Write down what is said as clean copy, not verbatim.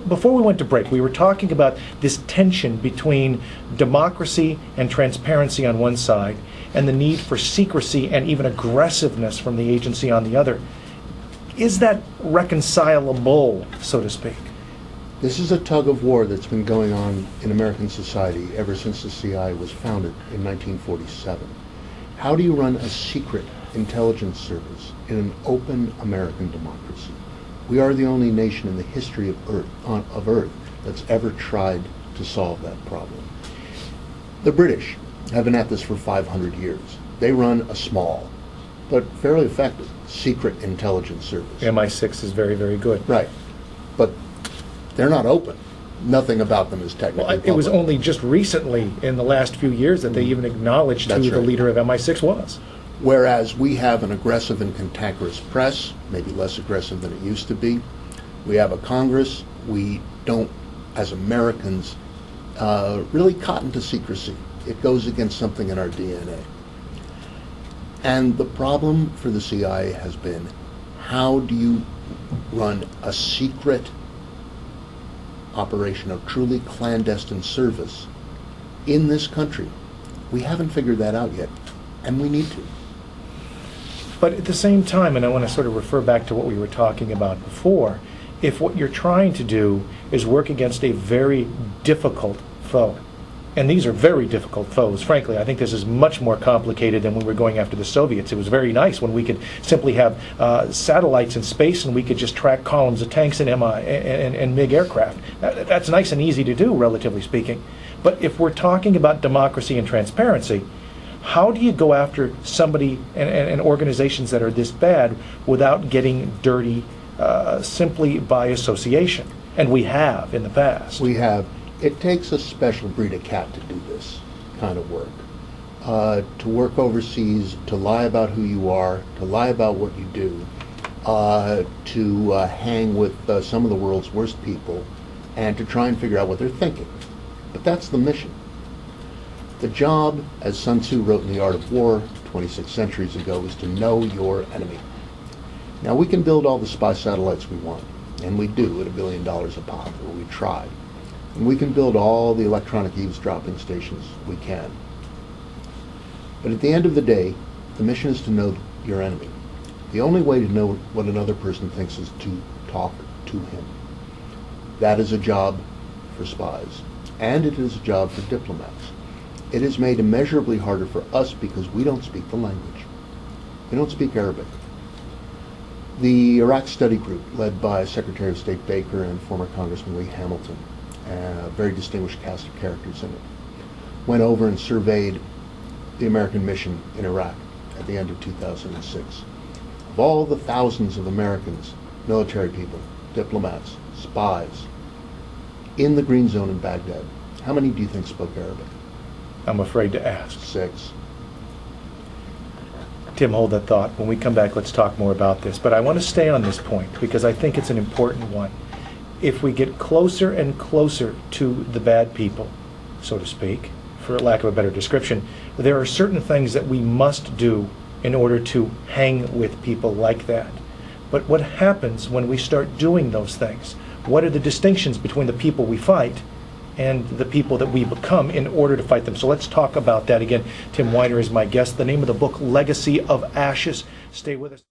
Before we went to break, we were talking about this tension between democracy and transparency on one side and the need for secrecy and even aggressiveness from the agency on the other. Is that reconcilable, so to speak? This is a tug of war that's been going on in American society ever since the CIA was founded in 1947. How do you run a secret intelligence service in an open American democracy? We are the only nation in the history of Earth that's ever tried to solve that problem. The British have been at this for 500 years. They run a small, but fairly effective, secret intelligence service. MI6 is very, very good. Right. But they're not open. Nothing about them is technically public. It was only just recently, in the last few years, that they even acknowledged who the leader of MI6 was. Whereas we have an aggressive and cantankerous press, maybe less aggressive than it used to be. We have a Congress. We don't, as Americans, really cotton to secrecy. It goes against something in our DNA. And the problem for the CIA has been, how do you run a secret operation of truly clandestine service in this country? We haven't figured that out yet, and we need to. But at the same time, and I want to sort of refer back to what we were talking about before, if what you're trying to do is work against a very difficult foe, and these are very difficult foes, frankly, I think this is much more complicated than when we were going after the Soviets. It was very nice when we could simply have satellites in space and we could just track columns of tanks and MiG aircraft. That's nice and easy to do, relatively speaking. But if we're talking about democracy and transparency, how do you go after somebody and organizations that are this bad without getting dirty simply by association? And we have in the past. We have. It takes a special breed of cat to do this kind of work. To work overseas, to lie about who you are, to lie about what you do, to hang with some of the world's worst people, and to try and figure out what they're thinking. But that's the mission. The job, as Sun Tzu wrote in The Art of War 26 centuries ago, is to know your enemy. Now, we can build all the spy satellites we want, and we do at $1 billion a pop, or we try. And we can build all the electronic eavesdropping stations we can. But at the end of the day, the mission is to know your enemy. The only way to know what another person thinks is to talk to him. That is a job for spies, and it is a job for diplomats. It is made immeasurably harder for us because we don't speak the language. We don't speak Arabic. The Iraq Study Group, led by Secretary of State Baker and former Congressman Lee Hamilton, a very distinguished cast of characters in it, went over and surveyed the American mission in Iraq at the end of 2006. Of all the thousands of Americans, military people, diplomats, spies, in the Green Zone in Baghdad, how many do you think spoke Arabic? I'm afraid to ask. 6. Tim, hold that thought. When we come back, let's talk more about this. But I want to stay on this point because I think it's an important one. If we get closer and closer to the bad people, so to speak, for lack of a better description, there are certain things that we must do in order to hang with people like that. But what happens when we start doing those things? What are the distinctions between the people we fight and the people that we become in order to fight them? So let's talk about that again. Tim Weiner is my guest. The name of the book, Legacy of Ashes. Stay with us.